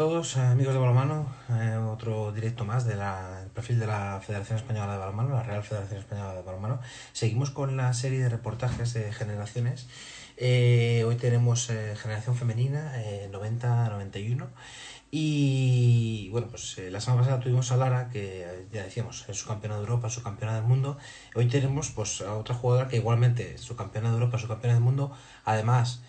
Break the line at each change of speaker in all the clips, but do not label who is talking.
Todos amigos de balonmano, otro directo más del perfil de la Federación Española de Balonmano, la Real Federación Española de Balonmano. Seguimos con la serie de reportajes de generaciones. Hoy tenemos generación femenina, 90-91. Y bueno, pues la semana pasada tuvimos a Lara, que ya decíamos, es su campeona de Europa, su campeona del mundo. Hoy tenemos pues a otra jugadora que igualmente es su campeona de Europa, su campeona del mundo, además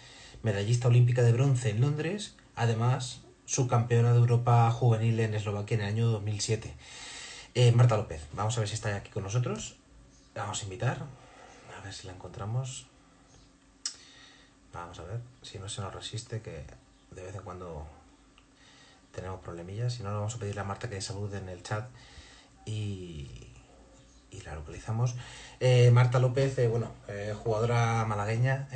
medallista olímpica de bronce en Londres, además subcampeona de Europa juvenil en Eslovaquia en el año 2007. Marta López, vamos a ver si está aquí con nosotros. La vamos a invitar, a ver si la encontramos. Vamos a ver si no se nos resiste, que de vez en cuando tenemos problemillas. Si no, le vamos a pedirle a Marta que salude en el chat y, y la localizamos. Marta López, jugadora malagueña,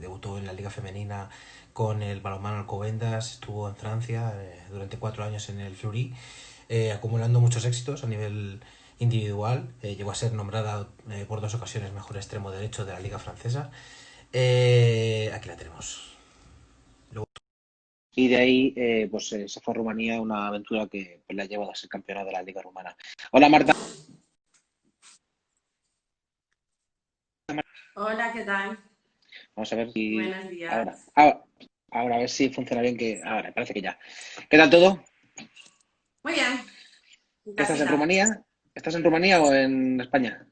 debutó en la Liga Femenina con el balonmano Alcobendas, estuvo en Francia durante 4 años en el Fleury, acumulando muchos éxitos a nivel individual. Llegó a ser nombrada por 2 ocasiones mejor extremo derecho de la Liga Francesa. Aquí la tenemos. Luego...
Y de ahí se fue a Rumanía, una aventura que pues, le ha llevado a ser campeona de la Liga Rumana. Hola Marta,
Hola, ¿qué tal?
vamos a ver si
Buenos
ahora,
días.
ahora, ahora a ver si funciona bien, que ahora parece que ya. ¿Qué tal todo?
Muy bien, en
¿Qué estás en
casita.
Rumanía? ¿Estás en Rumanía o en España?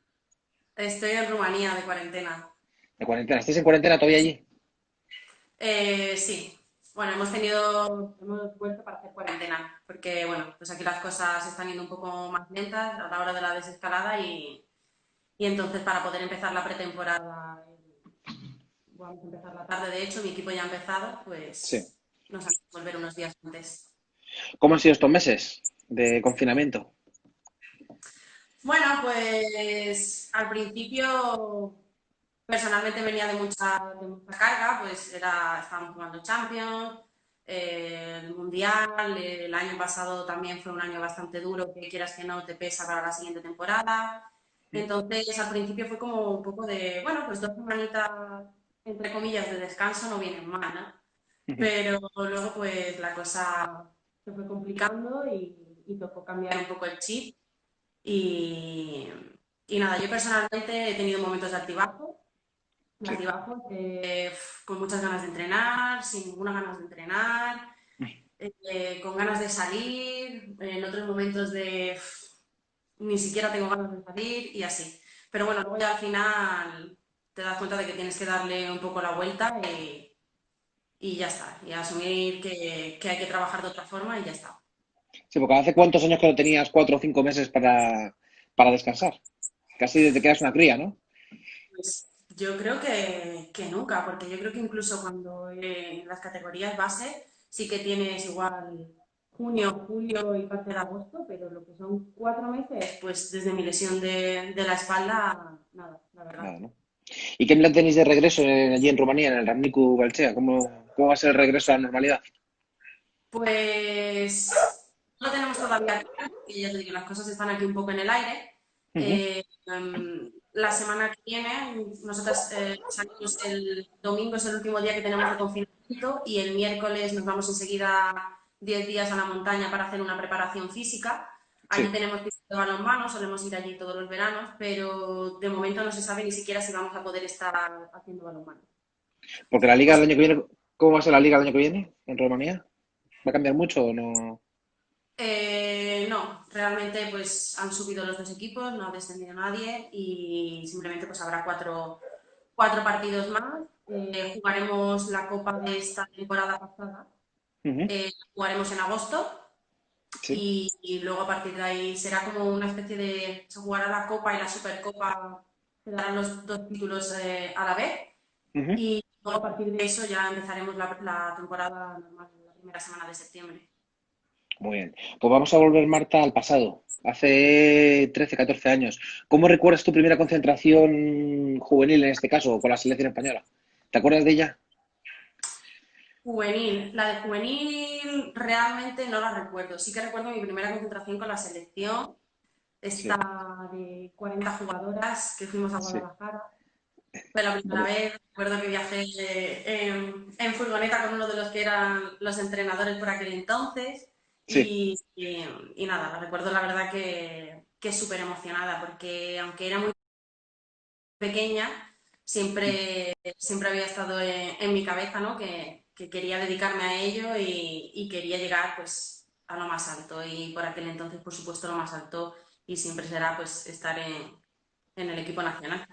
Estoy en Rumanía de cuarentena.
De cuarentena. ¿Estáis en cuarentena todavía allí?
Sí, bueno, hemos vuelto para hacer cuarentena, porque bueno, pues aquí las cosas están yendo un poco más lentas a la hora de la desescalada y entonces para poder empezar la pretemporada, vamos a empezar la tarde, de hecho, mi equipo ya ha empezado,
Sí.
pues nos han hecho volver unos días antes.
¿Cómo han sido estos meses de confinamiento?
Bueno, pues al principio personalmente venía de mucha carga, pues estábamos jugando Champions, el Mundial, el año pasado también fue un año bastante duro, que quieras que no te pesa para la siguiente temporada. Entonces al principio fue como un poco de, bueno, pues 2 semanitas, entre comillas, de descanso no vienen mal, ¿no? Pero luego pues la cosa se fue complicando y tocó cambiar un poco el chip y, y nada, yo personalmente he tenido momentos
Sí.
con muchas ganas de entrenar, sin ninguna ganas de entrenar, con ganas de salir, en otros momentos de ni siquiera tengo ganas de salir y así. Pero bueno, luego ya al final te das cuenta de que tienes que darle un poco la vuelta y ya está, y asumir que hay que trabajar de otra forma y ya está.
Sí, porque ¿hace cuántos años que no tenías 4 o 5 meses para descansar? Casi desde que eras una cría, ¿no?
Pues yo creo que nunca, porque yo creo que incluso cuando en las categorías base sí que tienes igual junio, julio y parte de agosto, pero lo que son 4 meses, pues desde mi lesión de la espalda, nada, la verdad.
Nada, ¿no? ¿Y qué plan tenéis de regreso allí en Rumanía, en el Ranicu Balcea? ¿Cómo va a ser el regreso a la normalidad?
Pues no lo tenemos todavía claro, porque ya te digo, las cosas están aquí un poco en el aire.
Ujú.
La semana que viene, nosotros salimos el domingo, es el último día que tenemos de confinamiento y el miércoles nos vamos enseguida 10 días a la montaña para hacer una preparación física. Allí
Sí,
tenemos pista de balonmano, solemos ir allí todos los veranos, pero de momento no se sabe ni siquiera si vamos a poder estar haciendo balonmano.
porque la liga el año que viene, ¿cómo va a ser la liga el año que viene en Rumanía? ¿Va a cambiar mucho o no?
No, realmente pues han subido los dos equipos, no ha descendido nadie y simplemente pues habrá cuatro partidos más. Jugaremos la Copa de esta temporada pasada,
Ujú.
jugaremos en agosto
Sí.
y luego a partir de ahí será como una especie de, se jugará la Copa y la Supercopa, se darán los dos títulos a la vez
Ujú.
y luego a partir de eso ya empezaremos la temporada normal, la primera semana de septiembre.
Muy bien. Pues vamos a volver, Marta, al pasado. Hace 13, 14 años. ¿Cómo recuerdas tu primera concentración juvenil, en este caso, con la selección española? ¿Te acuerdas de ella?
Juvenil, la de juvenil realmente no la recuerdo. Sí que recuerdo mi primera concentración con la selección,
Sí,
esta de 40 jugadoras que fuimos a
sí.
Guadalajara. Fue la primera vez, recuerdo que viajé en furgoneta con uno de los que eran los entrenadores por aquel entonces
Sí.
y nada, la recuerdo la verdad que súper emocionada porque aunque era muy pequeña, siempre había estado en mi cabeza, ¿no? Que quería dedicarme a ello y quería llegar pues a lo más alto y por aquel entonces por supuesto lo más alto y siempre será pues estar en el equipo nacional.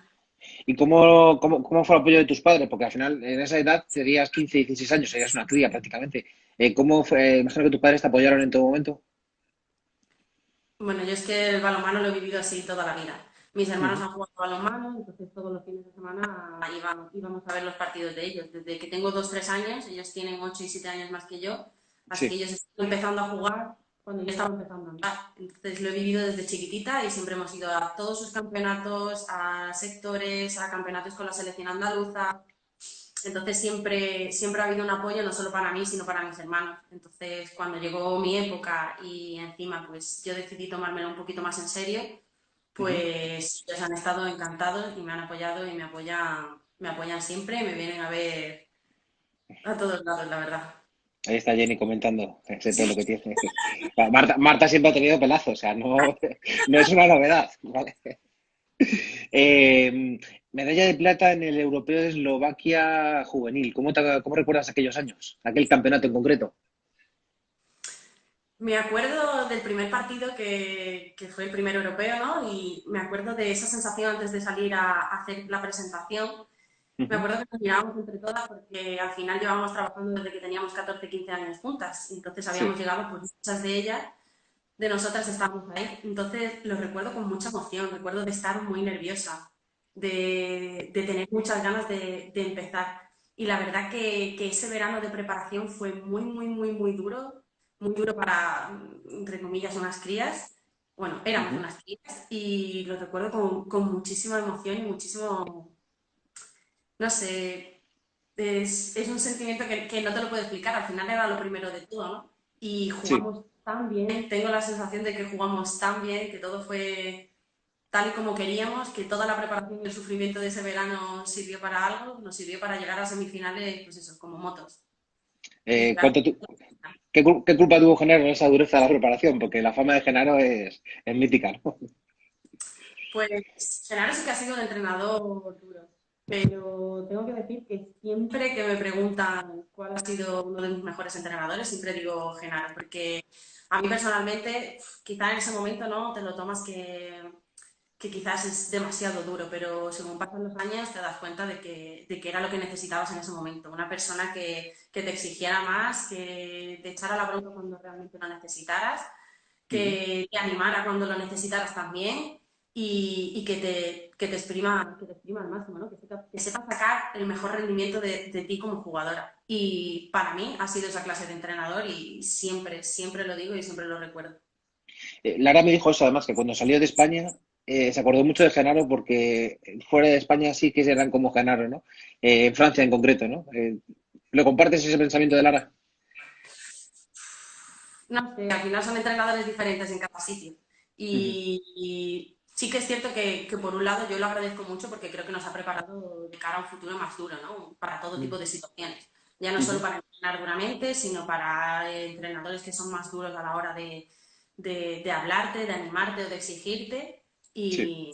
¿Y cómo fue el apoyo de tus padres? Porque al final, en esa edad, tenías 15, 16 años, serías una cría prácticamente. ¿Cómo fue? Imagino que tus padres te apoyaron en todo momento.
Bueno, yo es que el balonmano lo he vivido así toda la vida. Mis hermanos
Ujú.
han jugado balonmano, entonces todos los fines de semana íbamos a ver los partidos de ellos. Desde que tengo 2 3 años, ellos tienen 8 y 7 años más que yo, así que
Sí.
ellos están empezando a jugar cuando yo estaba empezando a andar. Entonces lo he vivido desde chiquitita y siempre hemos ido a todos sus campeonatos, a sectores, a campeonatos con la selección andaluza. Entonces siempre ha habido un apoyo no solo para mí, sino para mis hermanos. Entonces cuando llegó mi época y encima pues yo decidí tomármelo un poquito más en serio,
Ujú.
pues ellos han estado encantados y me han apoyado y me apoyan siempre y me vienen a ver a todos lados, la verdad.
Ahí está Jenny comentando ese pelo que tiene. Marta siempre ha tenido pelazo, o sea, no, no es una novedad, ¿vale? Eh, Medalla de plata en el Europeo de Eslovaquia juvenil. ¿Cómo recuerdas aquellos años? Aquel campeonato en concreto.
Me acuerdo del primer partido que fue el primer europeo, ¿no? Y me acuerdo de esa sensación antes de salir a hacer la presentación. Me
Ujú.
acuerdo que nos mirábamos entre todas porque al final llevábamos trabajando desde que teníamos 14 15 años juntas. Entonces habíamos
Sí.
llegado, pues muchas de ellas, de nosotras estábamos ahí. Entonces lo recuerdo con mucha emoción, recuerdo de estar muy nerviosa, de tener muchas ganas de empezar. Y la verdad que ese verano de preparación fue muy, muy, muy, muy duro para, entre comillas, unas crías. Bueno, éramos
Ujú.
unas crías y lo recuerdo con muchísima emoción y muchísimo, no sé, es un sentimiento que no te lo puedo explicar, al final era lo primero de todo, ¿no? Y
Sí.
jugamos tan bien, tengo la sensación de que jugamos tan bien, que todo fue tal y como queríamos, que toda la preparación y el sufrimiento de ese verano sirvió para algo, nos sirvió para llegar a semifinales, pues eso, como motos. Y
Eh,
llegar.
¿cuánto tu- qué culpa tuvo Genaro en esa dureza de la preparación? Porque la fama de Genaro es mítica, ¿no?
Pues Genaro sí que ha sido un entrenador duro, pero tengo que decir que siempre que me preguntan cuál ha sido uno de mis mejores entrenadores, siempre digo Genaro, porque a mí personalmente, quizá en ese momento no te lo tomas que quizás es demasiado duro, pero según pasan los años te das cuenta de que era lo que necesitabas en ese momento, una persona que te exigiera más, que te echara la bronca cuando realmente lo necesitaras,
Ujú.
que te animara cuando lo necesitaras también y que te exprima al máximo, ¿no? Que sepa sacar el mejor rendimiento de ti como jugadora. Y para mí ha sido esa clase de entrenador y siempre, siempre lo digo y siempre lo recuerdo.
Lara me dijo eso, además, que cuando salió de España se acordó mucho de Genaro porque fuera de España sí que eran como Genaro, ¿no? En Francia en concreto, ¿no? ¿Lo compartes ese pensamiento de Lara?
No sé, al final son entrenadores diferentes en cada sitio.
Ujú.
Y sí que es cierto que por un lado yo lo agradezco mucho porque creo que nos ha preparado de cara a un futuro más duro, ¿no? Para todo tipo de situaciones. Ya no solo
Ujú.
para entrenar duramente, sino para entrenadores que son más duros a la hora de hablarte, de animarte o de exigirte
Sí.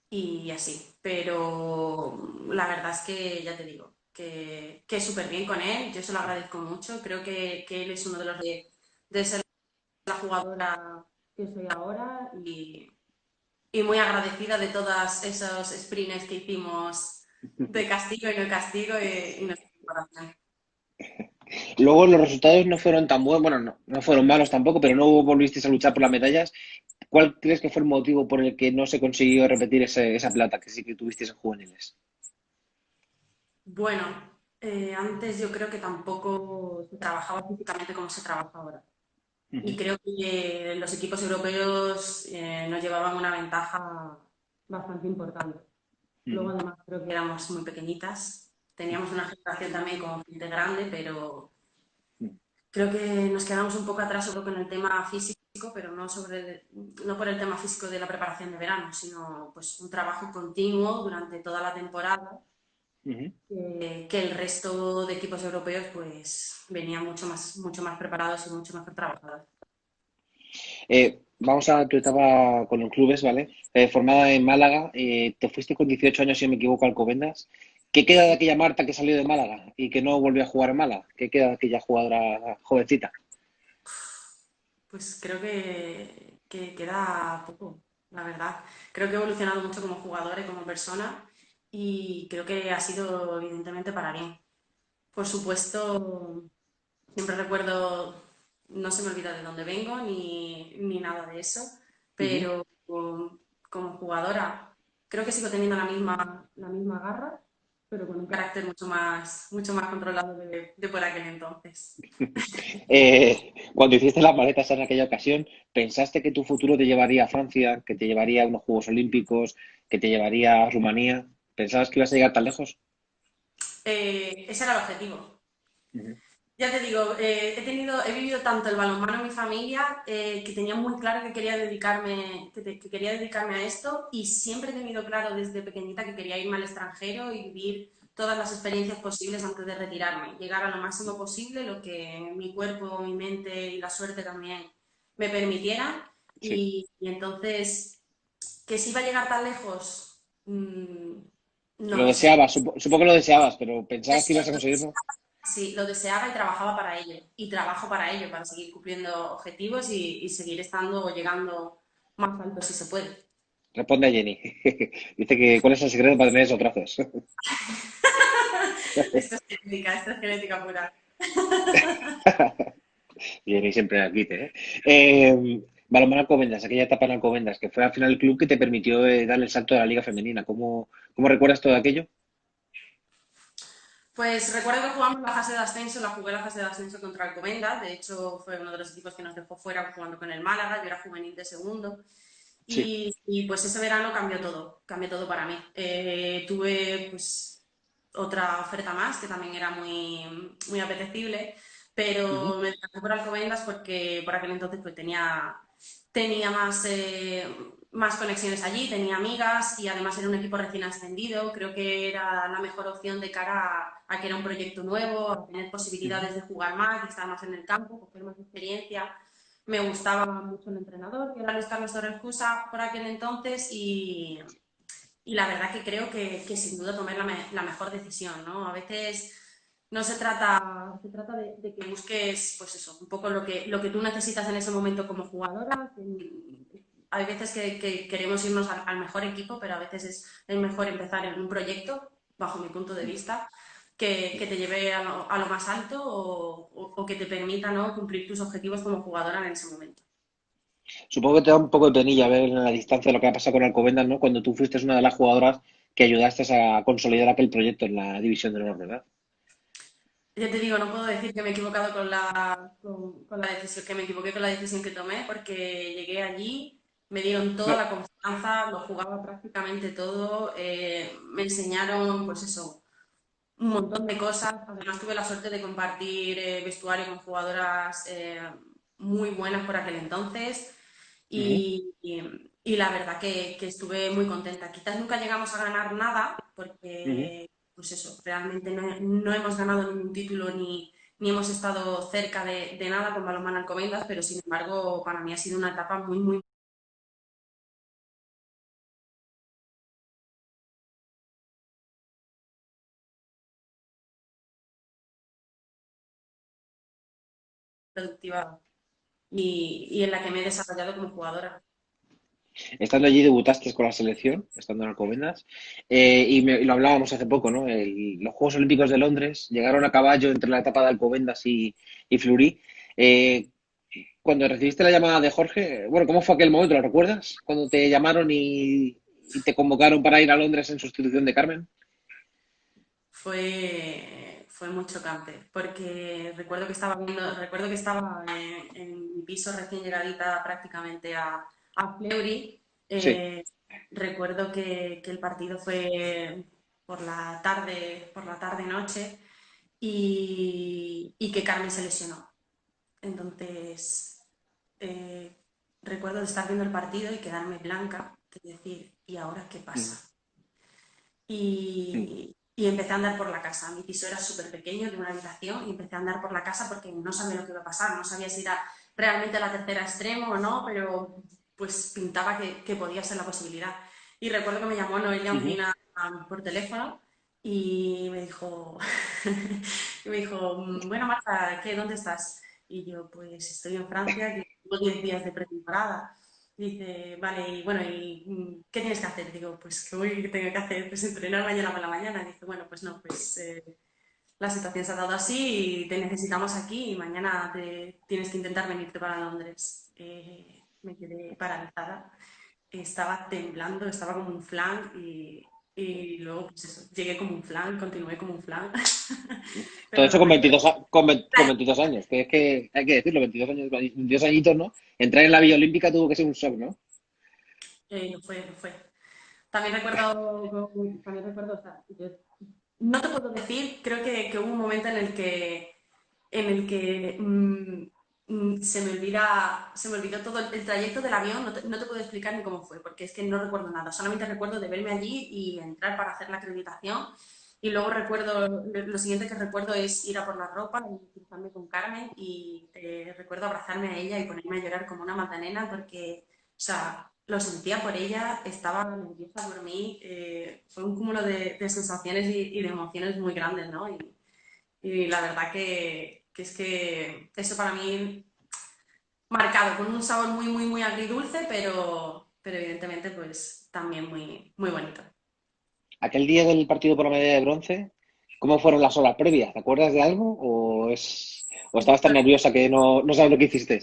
y, y así. Pero la verdad es que ya te digo, que súper bien con él, yo se lo agradezco mucho. Creo que él es uno de los de ser la jugadora que soy ahora y muy agradecida de todos esos sprints que hicimos de castigo y no castigo y nuestra preparación.
Luego los resultados no fueron tan buenos, bueno, no fueron malos tampoco, pero no volvisteis a luchar por las medallas. ¿Cuál crees que fue el motivo por el que no se consiguió repetir esa plata que sí que tuvisteis en juveniles?
Bueno, antes yo creo que tampoco se trabajaba físicamente como se trabaja ahora. Y
Ujú.
creo que los equipos europeos nos llevaban una ventaja bastante importante. Luego
Ujú.
además creo que éramos muy pequeñitas. Teníamos una generación también con gente grande, pero
Ujú.
creo que nos quedamos un poco atrás solo con el tema físico físico, pero no por el tema físico de la preparación de verano, sino pues un trabajo continuo durante toda la temporada, que el resto de equipos europeos pues venían mucho más preparados y mucho mejor trabajados.
Vamos a tu etapa con los clubes, ¿vale? Formada en Málaga, te fuiste con 18 años, si no me equivoco, a Alcobendas. ¿Qué queda de aquella Marta que salió de Málaga y que no volvió a jugar en Málaga? ¿Qué queda de aquella jugadora jovencita?
Pues creo que queda poco, la verdad. Creo que he evolucionado mucho como jugadora y como persona y creo que ha sido evidentemente para bien. Por supuesto, siempre recuerdo, no se me olvida de dónde vengo ni nada de eso,
Ujú.
pero como jugadora creo que sigo teniendo la misma garra, pero con un carácter mucho más controlado de por aquel entonces.
Cuando hiciste las maletas en aquella ocasión, ¿pensaste que tu futuro te llevaría a Francia, que te llevaría a unos Juegos Olímpicos, que te llevaría a Rumanía? ¿Pensabas que ibas a llegar tan lejos?
Ese era el objetivo.
Ujú.
Ya te digo, he vivido tanto el balonmano en mi familia que tenía muy claro que quería que quería dedicarme a esto y siempre he tenido claro desde pequeñita que quería irme al extranjero y vivir todas las experiencias posibles antes de retirarme, llegar a lo máximo posible, lo que mi cuerpo, mi mente y la suerte también me permitieran.
Sí.
Y entonces, que si iba a llegar tan lejos, no
Lo
lo sé.
deseabas, supongo que lo deseabas, pero ¿pensabas que ibas a conseguirlo?
Sí, lo deseaba y trabajaba para ello. Y trabajo para ello, para seguir cumpliendo objetivos y seguir estando o llegando más alto si se puede.
Responde a Jenny. Dice que ¿cuál es el secreto para tener esos brazos?
Esto es genética pura.
Jenny siempre aquí, ¿eh? Balonmano Alcobendas, aquella etapa en Alcobendas, que fue al final el club que te permitió dar el salto a la Liga Femenina. ¿Cómo recuerdas todo aquello?
Pues recuerdo que jugamos la fase de ascenso, la jugué la fase de ascenso contra Alcobendas, de hecho fue uno de los equipos que nos dejó fuera jugando con el Málaga, yo era juvenil de segundo
Sí.
pues ese verano cambió todo para mí. Tuve pues otra oferta más que también era muy apetecible,
Ujú.
pero me decanté por Alcobendas porque por aquel entonces pues tenía más conexiones allí, tenía amigas y además era un equipo recién ascendido. Creo que era la mejor opción de cara a que era un proyecto nuevo, a tener
Ujú.
posibilidades de jugar más, de estar más en el campo, coger más experiencia. Me gustaba mucho el entrenador, que era Luis Carlos Torres Cusa por aquel entonces y la verdad que creo que sin duda tomé la mejor decisión, ¿no? A veces no se trata de que busques, pues eso, un poco lo que tú necesitas en ese momento como jugadora. Hay veces que queremos irnos al mejor equipo, pero a veces es mejor empezar en un proyecto, bajo mi punto de vista, que te lleve a lo más alto o que te permita, ¿no?, cumplir tus objetivos como jugadora en ese momento.
Supongo que te da un poco de penilla ver en la distancia lo que ha pasado con Alcobendas, ¿no? Cuando tú fuiste una de las jugadoras que ayudaste a consolidar aquel proyecto en la División de Honor, ¿verdad?
Ya te digo, no puedo decir que me he equivocado con la decisión, que me equivoqué con la decisión que tomé, porque llegué allí, me dieron toda
No.
la confianza, lo jugaba prácticamente todo, me enseñaron, pues eso, un montón de cosas. Además tuve la suerte de compartir vestuario con jugadoras muy buenas por aquel entonces
Ujú.
y la verdad que estuve muy contenta. Quizás nunca llegamos a ganar nada
Ujú.
porque, pues eso, realmente no hemos ganado ningún título ni hemos estado cerca de nada con Balonmano Alcobendas, pero sin embargo para mí ha sido una etapa muy productiva y en la que me he desarrollado como jugadora.
Estando allí debutaste con la selección, estando en Alcobendas, y lo hablábamos hace poco, ¿no? Los Juegos Olímpicos de Londres llegaron a caballo entre la etapa de Alcobendas y Fleury. Eh, Cuando recibiste la llamada de Jorge, bueno, ¿cómo fue aquel momento? ¿Lo recuerdas? Cuando te llamaron y te convocaron para ir a Londres en sustitución de Carmen.
Fue muy chocante, porque recuerdo que estaba en mi piso recién llegadita prácticamente a Fleury.
Sí.
Eh, Recuerdo que el partido fue por la tarde noche y que Carmen se lesionó. Entonces, recuerdo de estar viendo el partido y quedarme blanca, de decir, ¿y ahora qué
Mm,
pasa?
mm,
Y empecé a andar por la casa. Mi piso era súper pequeño, de una habitación, y empecé a andar por la casa porque no sabía lo que iba a pasar, no sabía si era realmente la tercera extremo o no, pero pues pintaba que podía ser la posibilidad. Y recuerdo que me llamó Noelia
ujú.
Uncina por teléfono y me dijo, bueno, Marta, ¿dónde estás? Y yo, pues estoy en Francia, que tengo 10 días de pretemporada. Dice, vale, y bueno, ¿y qué tienes que hacer? Digo, pues ¿qué tengo que hacer? Pues entrenar mañana por la mañana. Dice, bueno, pues no, pues la situación se ha dado así y te necesitamos aquí y mañana tienes que intentar venirte para Londres. Me quedé paralizada, estaba temblando, estaba como un flan y luego, pues eso, llegué como un flan, continué como un flan.
Todo
Pero
eso
no
con
recuerdo.
22 años, que es que hay que decirlo, 22 años, 22 añitos, ¿no? Entrar en la Villa Olímpica tuvo que ser un shock, ¿no?
No fue, no fue. También recuerdo, o sea, yo no te puedo decir, creo que hubo un momento en el que se me olvidó todo el trayecto del avión, no te puedo explicar ni cómo fue, porque es que no recuerdo nada, solamente recuerdo de verme allí y entrar para hacer la acreditación. Y luego lo siguiente que recuerdo es ir a por la ropa y cruzarme con Carmen y recuerdo abrazarme a ella y ponerme a llorar como una magdalena porque, o sea, lo sentía por ella, estaba nerviosa por mí, fue un cúmulo de sensaciones y de emociones muy grandes, ¿no? Y la verdad que es que eso para mí marcado, con un sabor muy, muy, muy agridulce, pero evidentemente pues también muy, muy bonito.
Aquel día del partido por la medalla de bronce, ¿cómo fueron las horas previas? ¿Te acuerdas de algo? ¿O estabas tan nerviosa que no sabes lo que hiciste?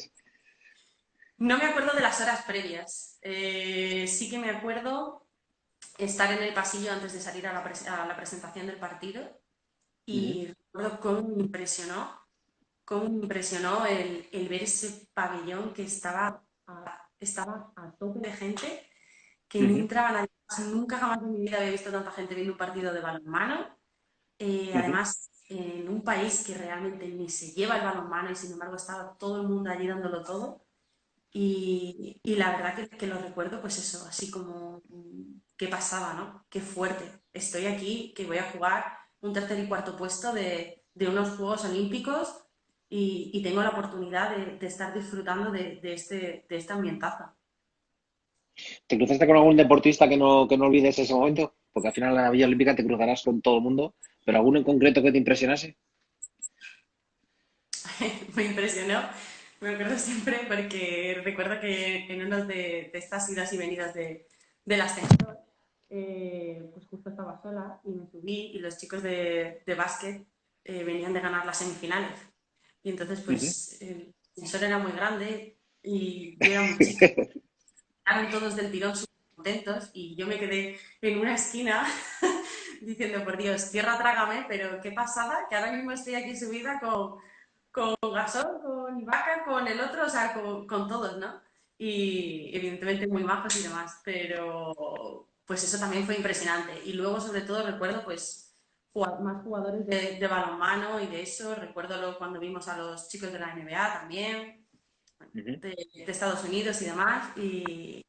No me acuerdo de las horas previas, sí que me acuerdo estar en el pasillo antes de salir a la presentación del partido
Ujú,
y recuerdo cómo me impresionó el ver ese pabellón que estaba a tope de gente, que no
ujú,
entraba nadie más. Nunca jamás en mi vida había visto tanta gente viendo un partido de balonmano.
ujú.
Además, en un país que realmente ni se lleva el balonmano y sin embargo estaba todo el mundo allí dándolo todo. Y la verdad que lo recuerdo, pues eso, así como qué pasaba, ¿no? Qué fuerte. Estoy aquí, que voy a jugar un tercer y cuarto puesto de unos Juegos Olímpicos y tengo la oportunidad de estar disfrutando de este ambientazo.
¿Te cruzaste con algún deportista que no olvides ese momento? Porque al final en la Villa Olímpica te cruzarás con todo el mundo, pero alguno en concreto que te impresionase.
Me impresionó, me acuerdo siempre porque recuerdo que en una de estas idas y venidas del ascensor, pues justo estaba sola y me subí y los chicos de básquet venían de ganar las semifinales. Y entonces,
Ujú.
pues el ascensor era muy grande y yo era muy chica. Estaban todos del tirón súper contentos y yo me quedé en una esquina diciendo, por Dios, tierra trágame, pero qué pasada, que ahora mismo estoy aquí subida con Gasol, con Ibaka, con el otro, o sea, con todos, ¿no? Y evidentemente muy majos y demás, pero pues eso también fue impresionante. Y luego, sobre todo, recuerdo pues más jugadores de balonmano y de eso. Recuerdo cuando vimos a los chicos de la NBA también,
Ujú.
de Estados Unidos y demás. Y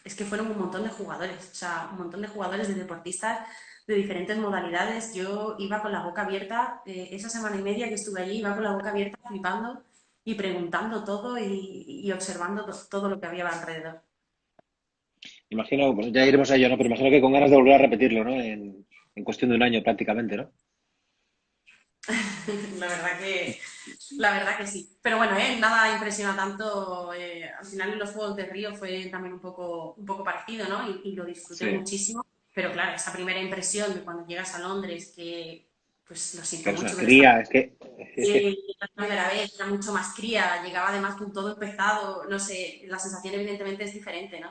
es que fueron un montón de jugadores, o sea, un montón de jugadores, de deportistas de diferentes modalidades. Yo iba con la boca abierta, esa semana y media que estuve allí, iba con la boca abierta flipando y preguntando todo y observando todo lo que había alrededor.
Imagino, pues ya iremos a ello, ¿no? Pero imagino que con ganas de volver a repetirlo, ¿no? En cuestión de un año prácticamente, ¿no?
La verdad que sí. Pero bueno, nada impresiona tanto. Al final en los Juegos de Río fue también un poco parecido, ¿no? Y lo disfruté
Sí.
muchísimo. Pero claro, esa primera impresión de cuando llegas a Londres, que pues lo
Que
siento
eres una
mucho, pero está
cría, es que...
la primera vez, era mucho más cría, llegaba además con todo empezado, no sé, la sensación evidentemente es diferente, ¿no?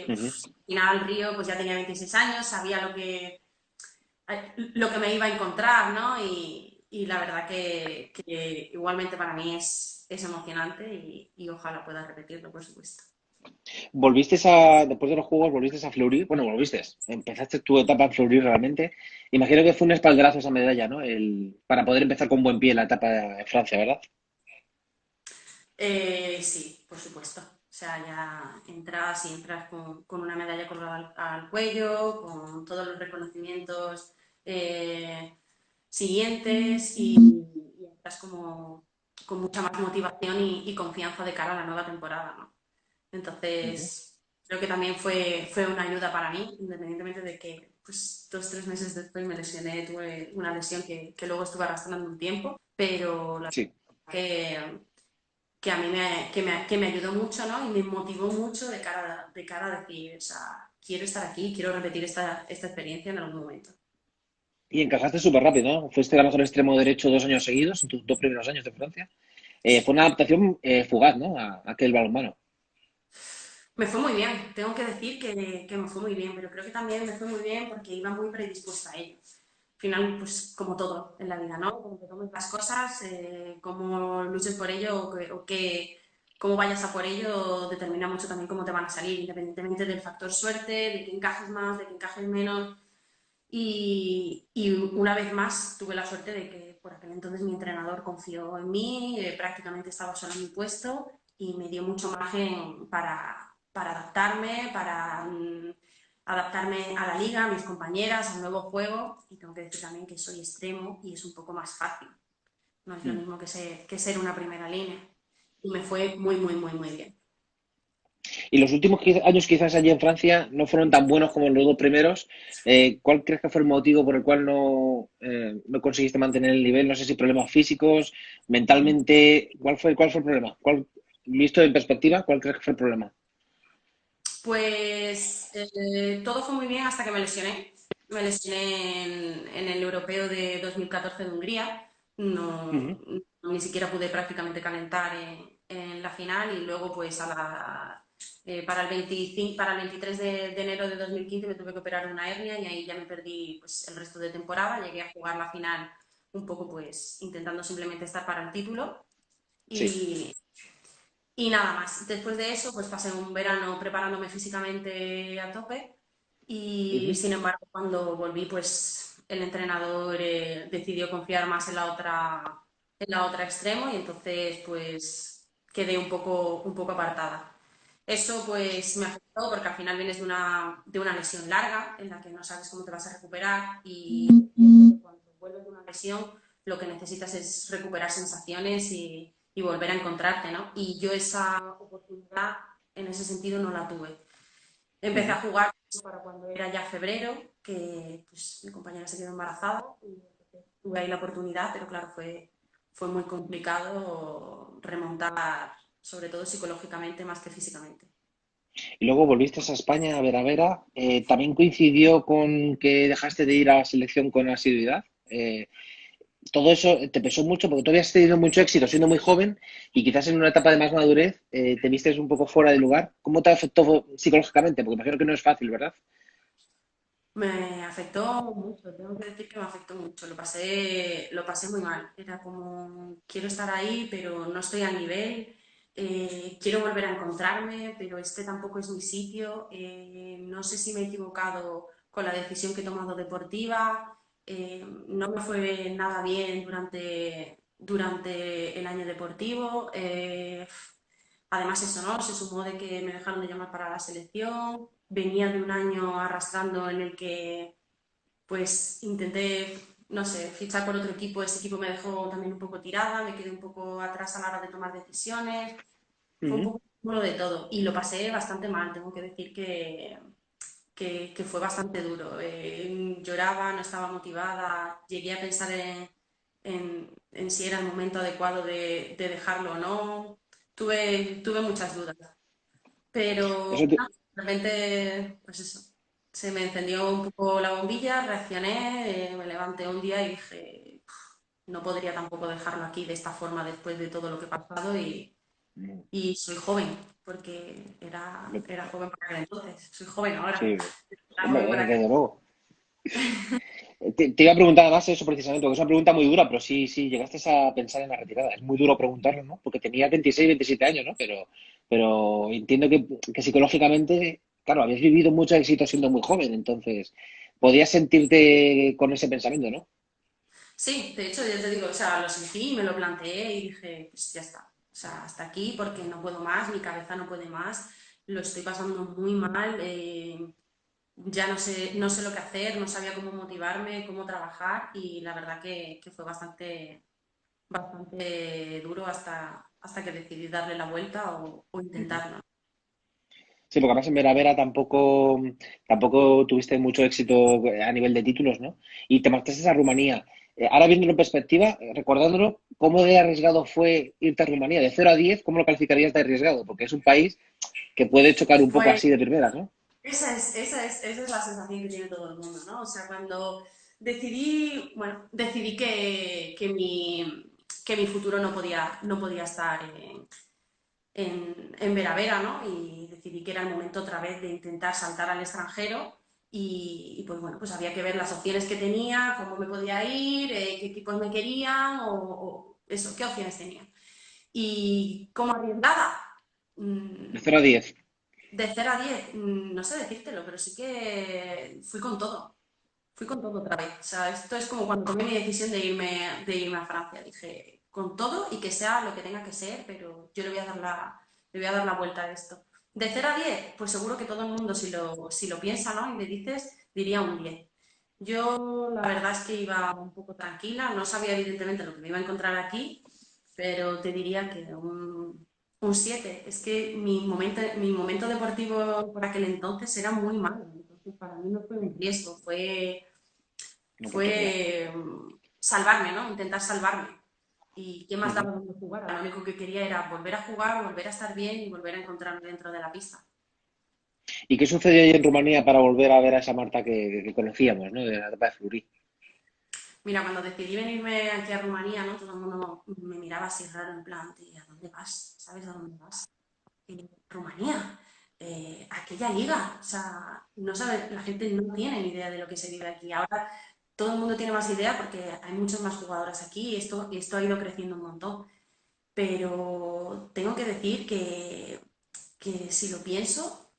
Ujú.
Al final Río pues ya tenía 26 años, sabía lo que me iba a encontrar, ¿no? Y la verdad que igualmente para mí es emocionante y ojalá pueda repetirlo, por supuesto.
Después de los juegos, volviste a Fleury. Bueno, empezaste tu etapa en Fleury realmente. Imagino que fue un espaldarazo esa medalla, ¿no? Para poder empezar con buen pie la etapa en Francia, ¿verdad?
Sí, por supuesto. O sea, ya entras y entras con una medalla colgada al cuello, con todos los reconocimientos eh, siguientes y entras como con mucha más motivación y confianza de cara a la nueva temporada, ¿no?
Ujú.
Entonces, creo que también fue una ayuda para mí, independientemente de que pues, 2 o 3 meses después me lesioné, tuve una lesión que luego estuve arrastrando un tiempo, pero la
Sí.
verdad que a mí que me ayudó mucho, ¿no? Y me motivó mucho de cara a decir, o sea, quiero estar aquí, quiero repetir esta experiencia en algún momento.
Y encajaste súper rápido, ¿no? Fuiste a lo mejor extremo derecho 2 años seguidos, en tus 2 primeros años de Francia. Fue una adaptación fugaz, ¿no? A aquel balonmano.
Me fue muy bien, tengo que decir que me fue muy bien, pero creo que también me fue muy bien porque iba muy predispuesta a ello. Al final, pues como todo en la vida, ¿no? Como te tomes las cosas, cómo luches por ello cómo vayas a por ello determina mucho también cómo te van a salir, independientemente del factor suerte, de que encajes más, de que encajes menos. Y una vez más tuve la suerte de que por aquel entonces mi entrenador confió en mí, prácticamente estaba sola en mi puesto y me dio mucho margen para adaptarme, para adaptarme a la liga, a mis compañeras, al nuevo juego. Y tengo que decir también que soy extremo y es un poco más fácil. No es lo
Mm.
mismo que ser una primera línea. Y me fue muy, muy, muy, muy bien.
Y los últimos años quizás allí en Francia no fueron tan buenos como los 2 primeros. ¿Cuál crees que fue el motivo por el cual no conseguiste mantener el nivel? No sé si problemas físicos, mentalmente. ¿Cuál fue el problema? Visto en perspectiva, ¿cuál crees que fue el problema?
Pues todo fue muy bien hasta que me lesioné. Me lesioné en el Europeo de 2014 de Hungría. No,
Ujú.
ni siquiera pude prácticamente calentar en la final y luego pues para el 25, para el 23 de enero de 2015 me tuve que operar de una hernia y ahí ya me perdí pues, el resto de temporada. Llegué a jugar la final un poco pues intentando simplemente estar para el título
Sí.
y, y nada más. Después de eso, pues pasé un verano preparándome físicamente a tope y
Ujú.
sin embargo cuando volví, pues el entrenador decidió confiar más en la otra extremo y entonces pues quedé un poco apartada. Eso pues me afectó porque al final vienes de una lesión larga en la que no sabes cómo te vas a recuperar y cuando vuelves de una lesión lo que necesitas es recuperar sensaciones y volver a encontrarte, ¿no? Y yo esa oportunidad en ese sentido no la tuve. Empecé
Ujú.
a jugar para cuando era ya febrero, que pues mi compañera se quedó embarazada y tuve ahí la oportunidad, pero claro, fue muy complicado remontar, sobre todo psicológicamente más que físicamente.
Y luego volviste a España a Vera. ¿También coincidió con que dejaste de ir a la selección con asiduidad? Todo eso te pesó mucho porque tú habías tenido mucho éxito siendo muy joven y quizás en una etapa de más madurez te viste un poco fuera de lugar. ¿Cómo te afectó psicológicamente? Porque imagino que no es fácil, ¿verdad?
Me afectó mucho, tengo que decir que me afectó mucho, lo pasé muy mal. Era como, quiero estar ahí, pero no estoy al nivel, quiero volver a encontrarme, pero este tampoco es mi sitio, no sé si me he equivocado con la decisión que he tomado deportiva, no me fue nada bien durante el año deportivo. Además eso, ¿no? Se sumó de que me dejaron de llamar para la selección, venía de un año arrastrando en el que pues intenté, no sé, fichar por otro equipo, ese equipo me dejó también un poco tirada, me quedé un poco atrás a la hora de tomar decisiones, fue un
Ujú.
poco lo de todo y lo pasé bastante mal, tengo que decir que fue bastante duro. Lloraba, no estaba motivada, llegué a pensar en si era el momento adecuado de dejarlo o no. Tuve muchas dudas, pero
Eso te-
no, de repente, pues eso, se me encendió un poco la bombilla, reaccioné, me levanté un día y dije, no podría tampoco dejarlo aquí de esta forma después de todo lo que he pasado y soy joven, porque era joven para aquel entonces, soy joven ahora,
Sí,
era joven
hombre,
para aquel.
desde luego. Te iba a preguntar además eso precisamente, porque es una pregunta muy dura, pero sí, sí, llegaste a pensar en la retirada. Es muy duro preguntarlo, ¿no? Porque tenía 26, 27 años, ¿no? Pero entiendo que psicológicamente, claro, habías vivido mucho éxito siendo muy joven, entonces podías sentirte con ese pensamiento, ¿no?
Sí, de hecho, ya te digo, o sea, lo sentí, me lo planteé y dije, pues ya está. O sea, hasta aquí porque no puedo más, mi cabeza no puede más, lo estoy pasando muy mal, ya no sé lo que hacer, no sabía cómo motivarme, cómo trabajar y la verdad que fue bastante duro hasta que decidí darle la vuelta o
Ujú.
intentarlo.
Sí, porque además en Vera tampoco tuviste mucho éxito a nivel de títulos, ¿no? Y te marchaste a Rumanía. Ahora viéndolo en perspectiva, recordándolo, ¿cómo de arriesgado fue irte a Rumanía? De 0 a 10, ¿cómo lo calificarías de arriesgado? Porque es un país que puede chocar un poco
Pues
así de primeras, ¿no?
esa es la sensación que tiene todo el mundo, ¿no? O sea, cuando decidí que mi futuro no podía estar en Vera, ¿no? Y decidí que era el momento otra vez de intentar saltar al extranjero y pues bueno, pues había que ver las opciones que tenía, cómo me podía ir, qué equipos me querían o eso, qué opciones tenía. Y como arriesgada,
De
mm,
0 a 10.
de 0 a 10, no sé decírtelo, pero sí que fui con todo. Fui con todo otra vez. O sea, esto es como cuando tomé mi decisión de irme a Francia. Dije, con todo y que sea lo que tenga que ser, pero yo le voy a dar la vuelta a esto. De 0 a 10, pues seguro que todo el mundo, si lo piensa, ¿no? Y me dices, diría un 10. Yo la verdad es que iba un poco tranquila, no sabía evidentemente lo que me iba a encontrar aquí, pero te diría que un 7. Es que mi momento deportivo por aquel entonces era muy malo. Entonces, para mí no fue un riesgo, fue
Una oportunidad.
fue salvarme, ¿no? Intentar salvarme. ¿Y qué más
Ujú.
daba donde jugar? Lo único que quería era volver a jugar, volver a estar bien y volver a encontrarme dentro de la pista.
¿Y qué sucedió ahí en Rumanía para volver a ver a esa Marta que conocíamos, ¿no? De la etapa de Flurí.
Mira, cuando decidí venirme aquí a Rumanía, ¿no? Todo el mundo me miraba así raro, en plan, "¿Y a dónde vas? ¿Sabes a dónde vas? Rumanía, aquella liga, o sea, no sabe, la gente no tiene ni idea de lo que se vive aquí. Ahora todo el mundo tiene más idea porque hay muchas más jugadoras aquí y esto ha ido creciendo un montón. Pero tengo que decir que si lo pienso,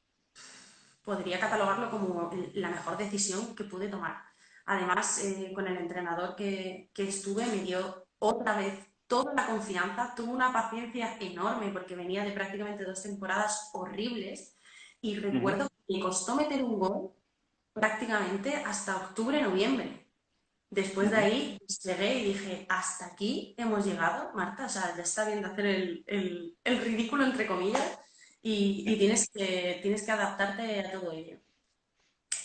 podría catalogarlo como la mejor decisión que pude tomar. Además, con el entrenador que estuve, me dio otra vez toda la confianza, tuvo una paciencia enorme porque venía de prácticamente 2 temporadas horribles y
Ujú.
recuerdo que me costó meter un gol prácticamente hasta octubre, noviembre. Después de
Ujú.
ahí llegué y dije, hasta aquí hemos llegado, Marta, o sea, ya está bien de hacer el ridículo, entre comillas, y tienes que adaptarte a todo ello.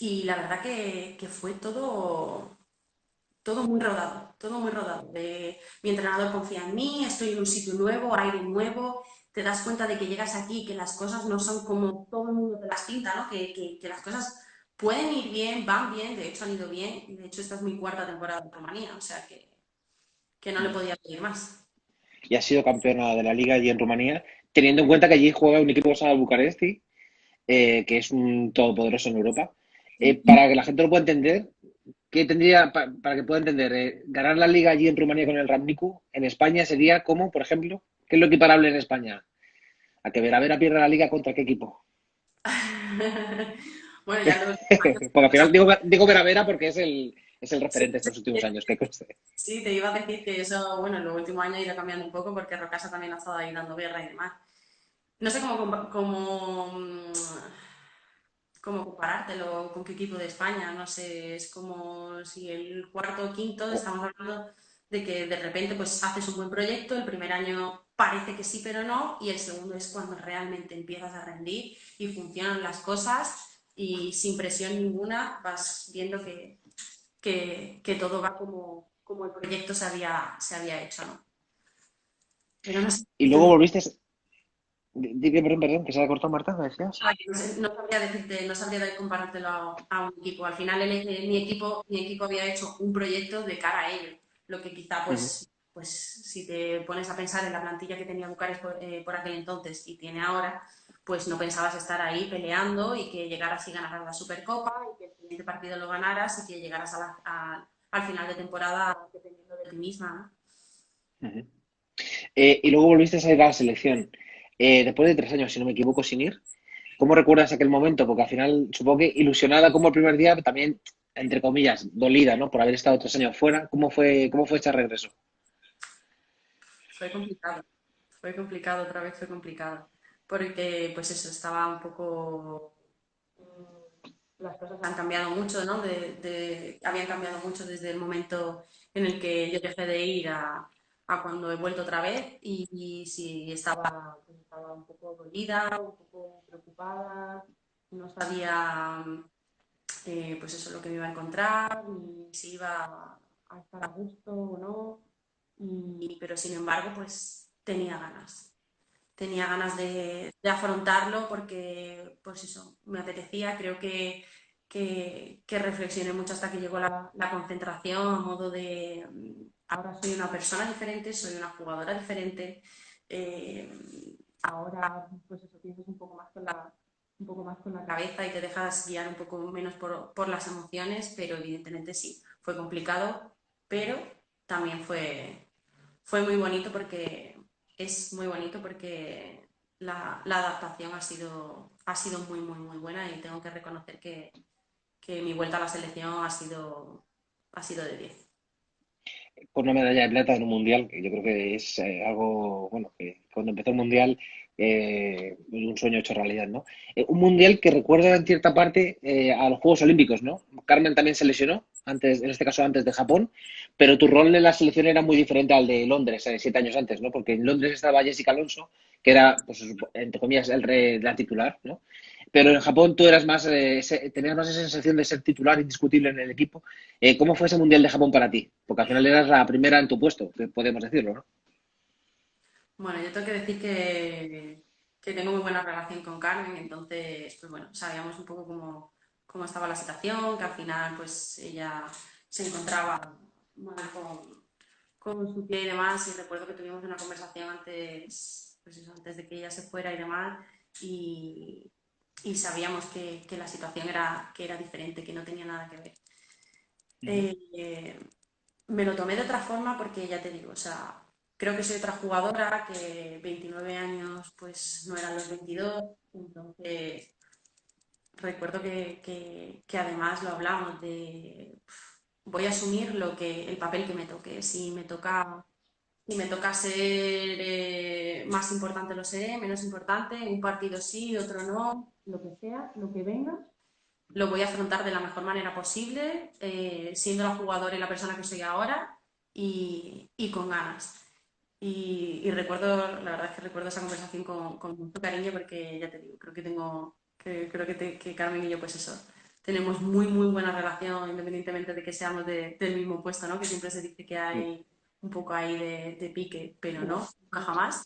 Y la verdad que fue todo muy rodado, todo muy rodado. Mi entrenador confía en mí, estoy en un sitio nuevo, aire nuevo, te das cuenta de que llegas aquí, que las cosas no son como todo el mundo te las pinta, ¿no? Que las cosas pueden ir bien, van bien, de hecho han ido bien, y de hecho esta es mi cuarta temporada en Rumanía, o sea que no le
Ujú.
podía pedir más.
Y has sido campeona de la liga allí en Rumanía, teniendo en cuenta que allí juega un equipo que se llama Bucaresti, que es un todopoderoso en Europa. Para que la gente lo pueda entender, ¿qué tendría, para que pueda entender, ganar la liga allí en Rumanía con el Rambnicu, en España sería como, por ejemplo, ¿qué es lo equiparable en España? A que Vera pierda la liga contra qué equipo.
Bueno, ya los
Porque al
años
final digo Vera porque es el referente estos últimos años, que conste.
sí, te iba a decir que eso, bueno, en los últimos años ha ido cambiando un poco porque Rocasa también ha estado ahí dando guerra y demás. No sé cómo comparártelo con qué equipo de España, no sé, es como si el cuarto o quinto
Oh,
estamos hablando de que de repente pues haces un buen proyecto, el primer año parece que sí pero no y el segundo es cuando realmente empiezas a rendir y funcionan las cosas y sin presión ninguna vas viendo que todo va como el proyecto se había hecho, ¿no? Pero no sé,
y luego volviste. Perdón, que se ha cortado Marta, ¿me decías?
no sabría decirte, no sabría comparártelo a un equipo. Al final mi equipo había hecho un proyecto de cara a ello. Lo que quizá,
Ujú.
pues si te pones a pensar en la plantilla que tenía Bucarest por aquel entonces y tiene ahora, pues no pensabas estar ahí peleando y que llegaras y ganaras la Supercopa y que el siguiente partido lo ganaras y que llegaras al final de temporada dependiendo de ti misma,
Ujú. Y luego volviste a ir a la selección. Después de 3 años, si no me equivoco, sin ir. ¿Cómo recuerdas aquel momento? Porque al final, supongo que ilusionada como el primer día, pero también, entre comillas, dolida, ¿no? Por haber estado 3 años fuera. ¿Cómo fue ese regreso?
Fue complicado. fue complicado, otra vez fue complicado. Porque, pues eso, estaba un poco... Las cosas han cambiado mucho, ¿no? Habían cambiado mucho desde el momento en el que yo dejé de ir a cuando he vuelto otra vez y sí estaba, pues estaba un poco dolida, un poco preocupada, no sabía pues eso lo que me iba a encontrar, ni si iba a estar a gusto o no, pero sin embargo pues tenía ganas de afrontarlo porque, pues eso, me apetecía, creo que reflexioné mucho hasta que llegó la concentración, a modo de, ahora soy una persona diferente, soy una jugadora diferente, eh, ahora, pues eso, piensas un poco más con la cabeza y te dejas guiar un poco menos por las emociones, pero evidentemente sí, fue complicado, pero también fue muy bonito porque es muy bonito porque la adaptación ha sido muy, muy, muy buena y tengo que reconocer que mi vuelta a la selección ha sido de 10.
Con una medalla de plata en un mundial, que yo creo que es algo, bueno, que cuando empezó el mundial, un sueño hecho realidad, ¿no? Un mundial que recuerda en cierta parte a los Juegos Olímpicos, ¿no? Carmen también se lesionó, antes, en este caso antes de Japón, pero tu rol en la selección era muy diferente al de Londres, 7 años antes, ¿no? Porque en Londres estaba Jessica Alonso, que era, pues, entre comillas, la titular, ¿no? Pero en Japón tú eras más, tenías más esa sensación de ser titular indiscutible en el equipo. ¿Cómo fue ese Mundial de Japón para ti? Porque al final eras la primera en tu puesto, que podemos decirlo, ¿no?
Bueno, yo tengo que decir que tengo muy buena relación con Carmen, entonces, pues bueno, sabíamos un poco cómo estaba la situación, que al final, pues ella se encontraba mal con su pie y demás, y recuerdo que tuvimos una conversación antes, pues eso, antes de que ella se fuera y demás, y, y sabíamos que la situación que era diferente, que no tenía nada que ver.
Ujú.
Eh, Me lo tomé de otra forma porque ya te digo, o sea, creo que soy otra jugadora, que 29 años pues no eran los 22, entonces recuerdo que además lo hablamos de voy a asumir el papel que me toque, si me toca ser más importante lo seré, menos importante, un partido sí, otro no, lo que sea, lo que venga, lo voy a afrontar de la mejor manera posible, siendo la jugadora y la persona que soy ahora y con ganas. Y recuerdo, la verdad es que recuerdo esa conversación con mucho cariño porque ya te digo, creo que Carmen y yo, pues eso, tenemos muy, muy buena relación, independientemente de que seamos del mismo puesto, ¿no? Que siempre se dice que hay un poco ahí de pique, pero no, nunca jamás.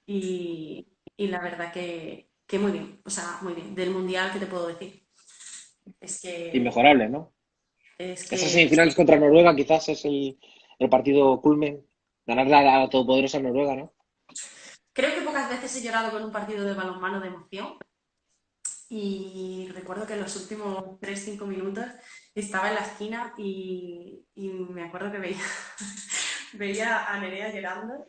Y la verdad que muy bien, o sea, muy bien. Del mundial, ¿qué te puedo decir? Es que,
Inmejorable, ¿no?
es
Esas
que
semifinales contra Noruega quizás es el partido culmen. Ganarle a la todopoderosa Noruega, ¿no?
creo que pocas veces he llorado con un partido de balonmano de emoción. Y recuerdo que en los últimos 3 5 minutos estaba en la esquina y me acuerdo que veía, veía a Nerea llorando,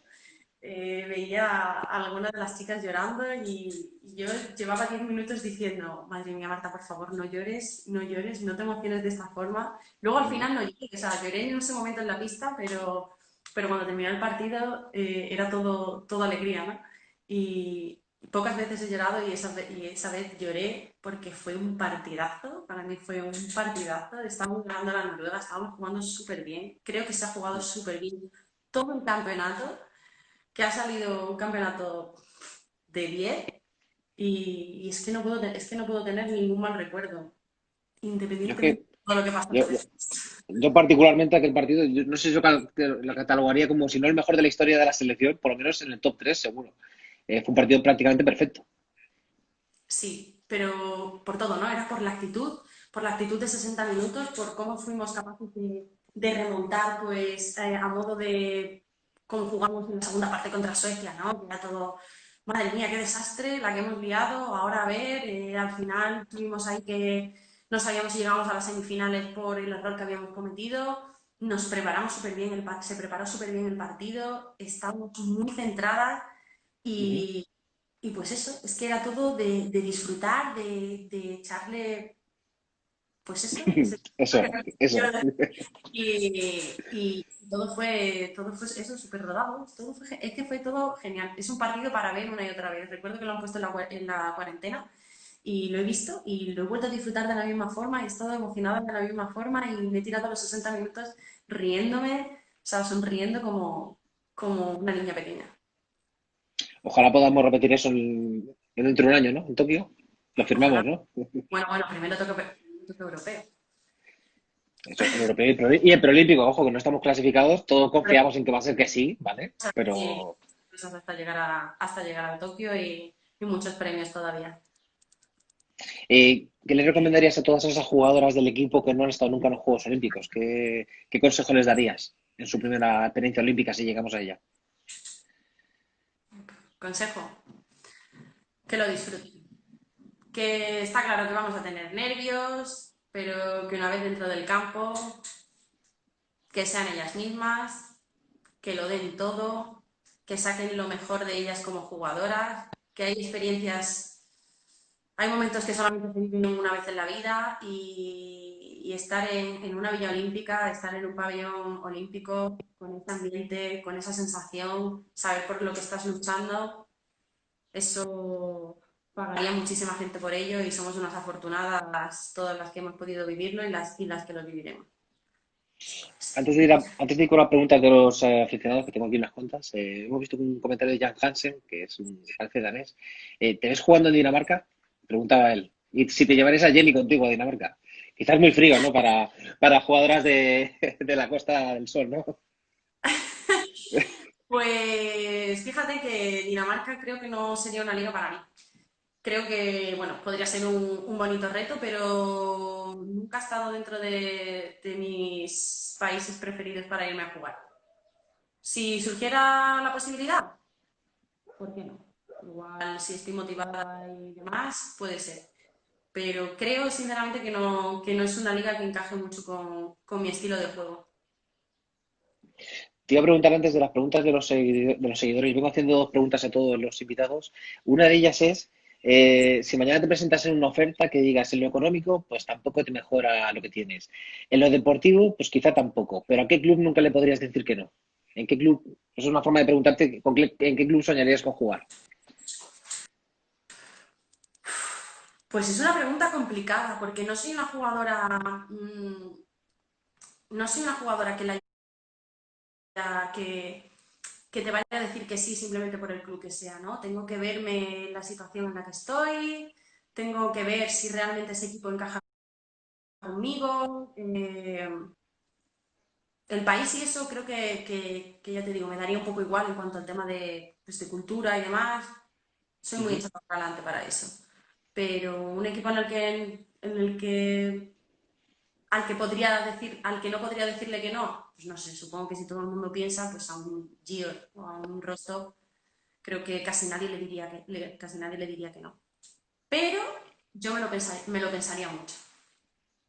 veía a algunas de las chicas llorando y yo llevaba 10 minutos diciendo, madre mía, Marta, por favor, no llores, no llores, no te emociones de esta forma. Luego al
Ujú.
final no lloré, o sea, lloré en ese momento en la pista, pero cuando terminó el partido era todo alegría, ¿no? Y pocas veces he llorado y esa vez lloré porque fue un partidazo, para mí fue un partidazo, estábamos ganando a la Noruega, estábamos jugando súper bien, creo que se ha jugado súper bien todo el campeonato, que ha salido un campeonato de 10 y es que es que no puedo tener ningún mal recuerdo,
Yo es
independientemente
que
de todo lo que pasa
yo,
por
yo,
detrás.
yo particularmente aquel partido, yo no sé si lo catalogaría como si no el mejor de la historia de la selección, por lo menos en el top 3 seguro. Fue un partido prácticamente perfecto.
Sí, pero por todo, ¿no? Era por la actitud de 60 minutos, por cómo fuimos capaces de remontar, pues, a modo de cómo jugamos en la segunda parte contra Suecia, ¿no? Que era todo, madre mía, qué desastre la que hemos liado, ahora a ver, al final tuvimos ahí que no sabíamos si llegábamos a las semifinales por el error que habíamos cometido, nos preparamos súper bien, se preparó súper bien el partido, estábamos muy centradas
Ujú.
y y pues eso, es que era todo de disfrutar, de echarle Pues eso,
Eso, eso.
y todo fue eso, súper rodado. Es que fue todo genial. Es un partido para ver una y otra vez. Recuerdo que lo han puesto en la cuarentena y lo he visto y lo he vuelto a disfrutar de la misma forma y he estado emocionada de la misma forma y me he tirado los 60 minutos riéndome, o sea, sonriendo como una niña pequeña.
Ojalá podamos repetir eso dentro de un año, ¿no? En Tokio. Lo firmamos,
Ojalá.
¿no?
Bueno, primero toque europeo.
Eso, el europeo y el preolímpico, ojo, que no estamos clasificados, todos confiamos en que va a ser que sí, ¿vale?
Sí,
Pero,
cosas hasta llegar a Tokio y muchos premios todavía.
¿qué le recomendarías a todas esas jugadoras del equipo que no han estado nunca en los Juegos Olímpicos? ¿Qué consejo les darías en su primera experiencia olímpica si llegamos a ella?
Consejo, que lo disfruten. Que está claro que vamos a tener nervios, pero que una vez dentro del campo, que sean ellas mismas, que lo den todo, que saquen lo mejor de ellas como jugadoras, que hay experiencias, hay momentos que solamente se viven una vez en la vida y estar en una villa olímpica, estar en un pabellón olímpico con ese ambiente, con esa sensación, saber por lo que estás luchando, eso pagaría muchísima gente por ello y somos unas afortunadas todas las que hemos podido vivirlo y las que lo viviremos.
Antes de ir con las preguntas de los aficionados, que tengo aquí unas cuantas, hemos visto un comentario de Jan Hansen, que es un parece danés. ¿Te ves jugando en Dinamarca? Preguntaba él. ¿Y si te llevarías a Jenny contigo a Dinamarca? Quizás muy frío, ¿no? Para jugadoras de la Costa del Sol, ¿no?
Pues fíjate que Dinamarca creo que no sería una liga para mí. Creo que, bueno, podría ser un bonito reto, pero nunca ha estado dentro de mis países preferidos para irme a jugar. Si surgiera la posibilidad, ¿por qué no? Igual si estoy motivada y demás, puede ser. Pero creo sinceramente que no es una liga que encaje mucho con mi estilo de juego.
Te iba a preguntar antes de las preguntas de los seguidores. Vengo haciendo dos preguntas a todos los invitados. Una de ellas es, si mañana te presentas en una oferta que digas en lo económico, pues tampoco te mejora lo que tienes. En lo deportivo, pues quizá tampoco. Pero ¿a qué club nunca le podrías decir que no? ¿En qué club? Es una forma de preguntarte en qué club soñarías con jugar.
Pues es una pregunta complicada porque no soy una jugadora que, que te vaya a decir que sí simplemente por el club que sea, ¿no? Tengo que verme la situación en la que estoy, tengo que ver si realmente ese equipo encaja conmigo. El país y eso creo que ya te digo, me daría un poco igual en cuanto al tema pues, de cultura y demás. Soy muy
Ujú.
hecha para adelante para eso. Pero un equipo en el que al que no podría decirle que no, pues no sé, supongo que si todo el mundo piensa, pues a un Gio o a un Rostov, creo que casi nadie le diría casi nadie le diría que no. Pero yo me lo pensaría mucho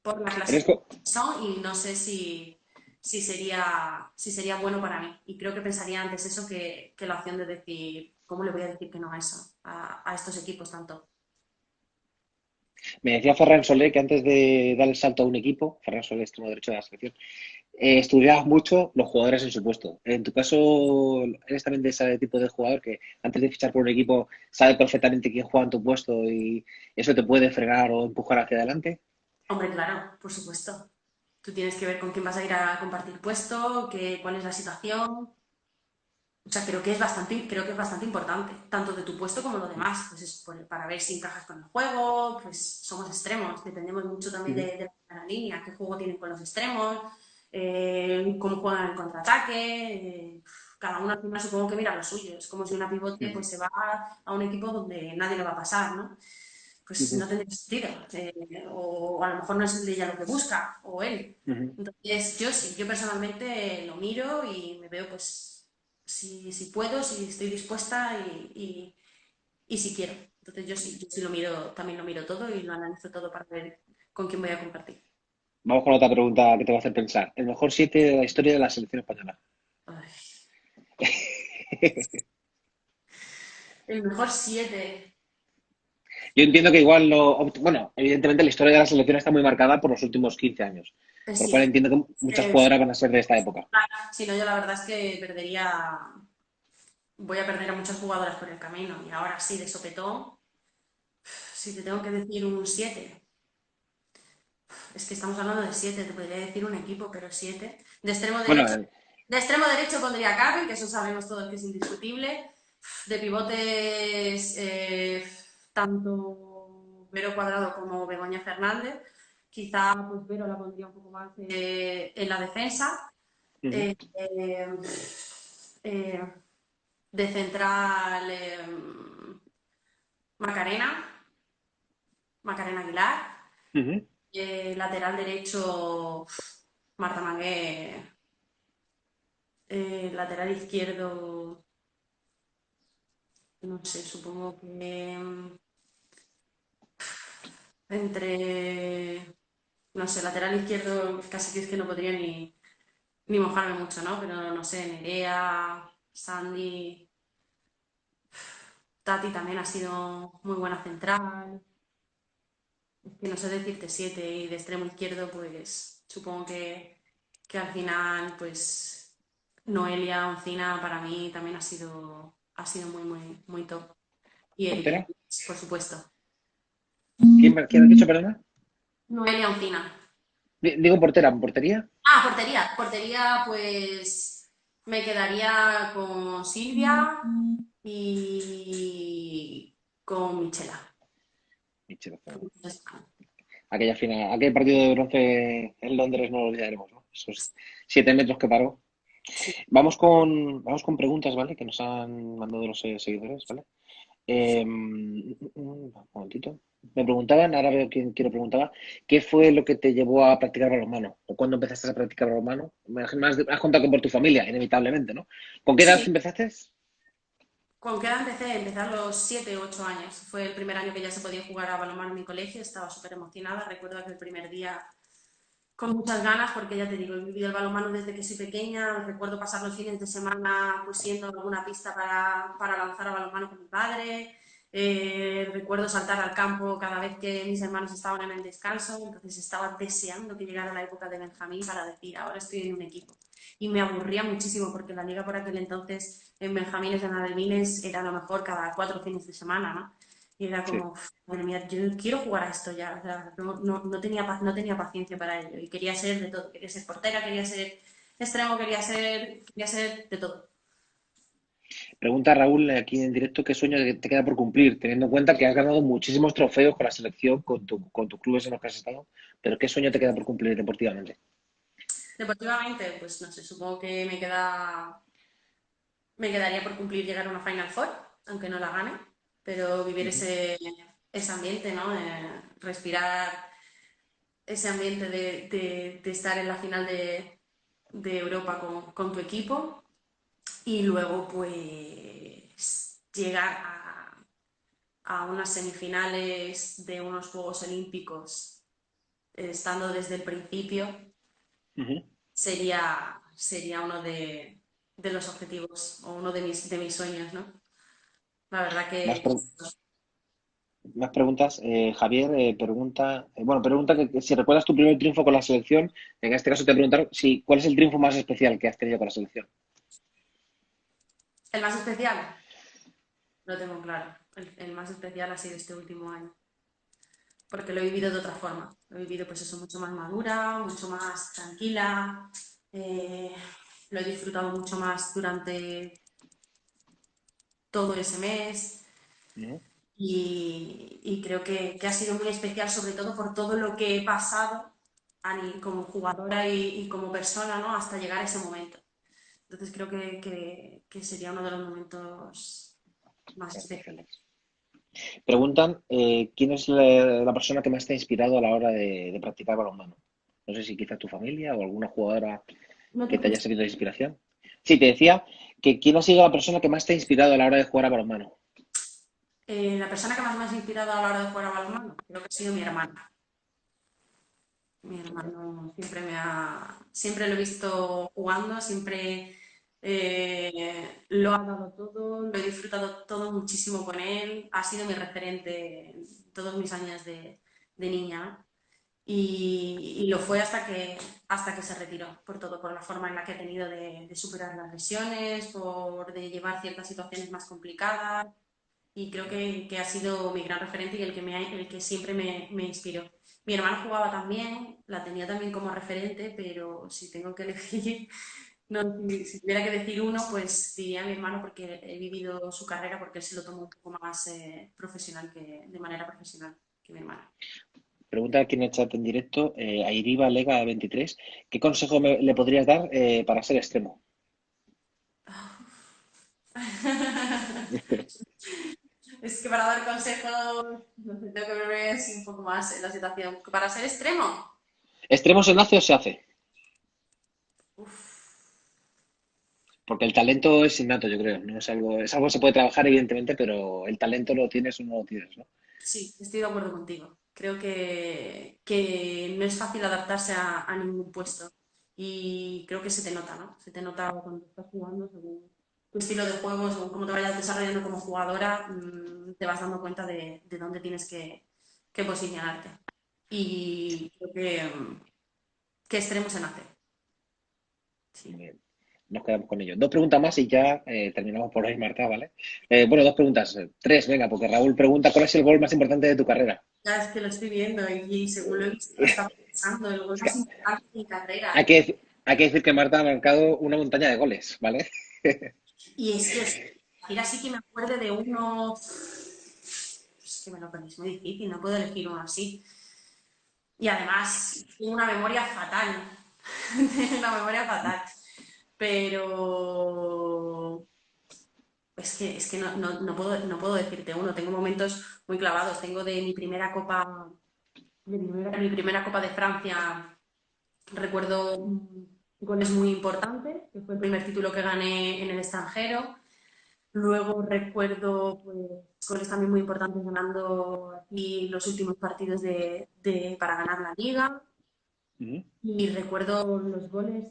por la clase
Eres, co-
que son y no sé si sería bueno para mí. Y creo que pensaría antes eso que la opción de decir, ¿cómo le voy a decir que no a eso, a estos equipos tanto?
Me decía Ferran Solé que antes de dar el salto a un equipo, Ferran Solé, extremo derecho de la selección, estudiabas mucho los jugadores en su puesto. En tu caso, eres también de ese tipo de jugador que antes de fichar por un equipo sabe perfectamente quién juega en tu puesto y eso te puede frenar o empujar hacia adelante.
Hombre, claro, por supuesto. Tú tienes que ver con quién vas a ir a compartir puesto, cuál es la situación. O sea, creo que es bastante importante, tanto de tu puesto como lo demás. Pues es para ver si encajas con el juego, pues somos extremos, dependemos mucho también
Ujú,
de la línea, qué juego tienen con los extremos, cómo juegan el contraataque. Cada uno al final supongo que mira lo suyo. Es como si una pivote
ujú,
pues se va a un equipo donde nadie le va a pasar, ¿no? Pues
ujú,
no tendría sentido. O a lo mejor no es ella lo que busca, o él.
ujú.
Entonces, yo sí, yo personalmente lo miro y me veo, pues, si puedo, si estoy dispuesta y si quiero. Entonces, yo sí lo miro, también lo miro todo y lo analizo todo para ver con quién voy a compartir.
Vamos con otra pregunta que te va a hacer pensar. El mejor 7 de la historia de la selección española.
Ay, el mejor 7.
Yo entiendo que igual bueno, evidentemente la historia de la selección está muy marcada por los últimos 15 años, por lo cual
Sí,
entiendo que muchas
eh,
jugadoras van a ser de esta época.
si no, yo la verdad es que voy a perder a muchas jugadoras por el camino. Y ahora sí, de sopetón, si te tengo que decir un 7, es que estamos hablando de 7, te podría decir un equipo, pero 7.
Bueno,
De extremo derecho pondría a Capi, que eso sabemos todos que es indiscutible. De pivotes, tanto Vero Cuadrado como Begoña Fernández. Quizá pues Vero la pondría un poco más en la defensa.
ujú,
Eh, eh, eh, de central, Macarena, Macarena Aguilar.
ujú.
Lateral derecho, Marta Mangué. Lateral izquierdo, no sé, supongo que entre, no sé, lateral izquierdo casi que es que no podría ni mojarme mucho, ¿no? Pero no sé, Nerea, Sandy, Tati también ha sido muy buena central. Es que no sé decirte 7 y de extremo izquierdo, pues supongo que al final, pues Noelia Oncina para mí también ha sido muy, muy, muy top. Y Erika,
¿Portera?
por supuesto.
¿Quién has dicho, perdona?
Noelia Oncina.
Digo portera, ¿portería?
Ah, portería. Portería, pues me quedaría con Silvia y con Michela.
Michel Azuela. Aquella final, aquel partido de bronce en Londres no lo olvidaremos, ¿no? Esos 7 metros que paró.
Sí.
Vamos con preguntas, ¿vale? Que nos han mandado los seguidores, ¿vale? Un momentito. Me preguntaban, ahora veo quién lo preguntaba, ¿qué fue lo que te llevó a practicar balonmano? ¿O cuándo empezaste a practicar balonmano? Me has contado que por tu familia, inevitablemente, ¿no? ¿Con qué edad
Sí.
empezaste?
¿Con qué edad empecé? Empecé a los 7 u 8 años. Fue el primer año que ya se podía jugar a balonmano en mi colegio. Estaba súper emocionada. Recuerdo que el primer día con muchas ganas, porque ya te digo, he vivido el balonmano desde que soy pequeña. Recuerdo pasar los fines de semana pues yendo a alguna pista para lanzar a balonmano con mi padre. Recuerdo saltar al campo cada vez que mis hermanos estaban en el descanso. Entonces estaba deseando que llegara la época de Benjamín para decir, ahora estoy en un equipo. Y me aburría muchísimo porque la liga por aquel entonces en Benjamines, en Adelmines, era a lo mejor cada 4 fines de semana, ¿no? Y era
Sí.
como, madre mía, yo quiero jugar a esto ya. O sea, no tenía paciencia para ello. Y quería ser de todo. Quería ser portera, quería ser extremo, quería ser de todo.
Pregunta Raúl aquí en directo, ¿qué sueño te queda por cumplir? Teniendo en cuenta que has ganado muchísimos trofeos con la selección, con tus clubes en los que has estado, pero ¿qué sueño te queda por cumplir deportivamente?
Deportivamente, pues no sé, supongo que me quedaría por cumplir llegar a una Final Four, aunque no la gane, pero vivir
Ujú.
ese ambiente, ¿no? Respirar ese ambiente de estar en la final de Europa con tu equipo y luego pues llegar a unas semifinales de unos Juegos Olímpicos estando desde el principio
Ujú.
sería uno de los objetivos o uno de mis sueños, ¿no? La verdad
Más,
que
pre- más preguntas. Javier pregunta que si recuerdas tu primer triunfo con la selección. En este caso te preguntaron cuál es el triunfo más especial que has tenido con la selección.
el más especial, lo tengo claro, el más especial ha sido este último año, porque lo he vivido de otra forma, lo he vivido pues eso mucho más madura, mucho más tranquila, eh, lo he disfrutado mucho más durante todo ese mes.
Ujú.
Y creo que ha sido muy especial, sobre todo por todo lo que he pasado como jugadora y como persona, ¿no? Hasta llegar a ese momento. Entonces creo que sería uno de los momentos más especiales.
Especiales. Preguntan quién es la persona que más te ha inspirado a la hora de practicar balonmano. No sé si quizás tu familia o alguna jugadora
No te
que te haya
escucho.
servido de inspiración. Sí, te decía que quién ha sido la persona que más te ha inspirado a la hora de jugar a balonmano.
La persona que más me ha inspirado a la hora de jugar a balonmano creo que ha sido mi hermana. Mi hermano siempre lo he visto jugando, siempre Lo ha dado todo, lo he disfrutado todo muchísimo con él, ha sido mi referente en todos mis años de niña y lo fue hasta que se retiró, por todo, por la forma en la que ha tenido de superar las lesiones, por de llevar ciertas situaciones más complicadas y creo que ha sido mi gran referente y el que siempre me inspiró. Mi hermana jugaba también, la tenía también como referente, pero si tengo que elegir, no, si tuviera que decir uno, pues diría a mi hermano porque he vivido su carrera porque él se lo tomó un poco más profesional de manera profesional que mi hermana.
Pregunta aquí en el chat en directo, a Iriba Lega 23, ¿qué consejo le podrías dar para ser extremo?
Es que para dar consejos, no sé, tengo que ver así un poco más en la situación. Para ser extremo,
¿Extremo se nace o se hace?
uf,
Porque el talento es innato, yo creo, no es algo que se puede trabajar, evidentemente, pero el talento lo tienes o no lo tienes, ¿no?
sí, estoy de acuerdo contigo. Creo que no es fácil adaptarse a ningún puesto y creo que se te nota, ¿no? Se te nota cuando estás jugando, según tu estilo de juego, según cómo te vayas desarrollando como jugadora, te vas dando cuenta de dónde tienes que posicionarte. Y creo que extremo se nace.
Muy
Sí.
bien, nos quedamos con ello. Dos preguntas más y ya terminamos por hoy, Marta, ¿vale? Bueno, dos preguntas, tres, venga, porque Raúl pregunta, ¿cuál es el gol más importante de tu carrera?
Ya es que lo estoy viendo y según lo he visto, estaba pensando el gol
Es que
más importante de mi carrera.
hay que decir que Marta ha marcado una montaña de goles, ¿vale?
Y es que, decir así que me acuerde de uno, es que me lo ponéis muy difícil, no puedo elegir uno así. Y además, tengo una memoria fatal, tengo una memoria fatal. Pero es que no puedo decirte uno, tengo momentos muy clavados, tengo de mi primera copa, mi primera copa de Francia, recuerdo goles muy importantes, que fue el primer título que gané en el extranjero. Luego recuerdo pues, goles también muy importantes ganando aquí los últimos partidos para ganar la liga.
Ujú.
Y recuerdo los goles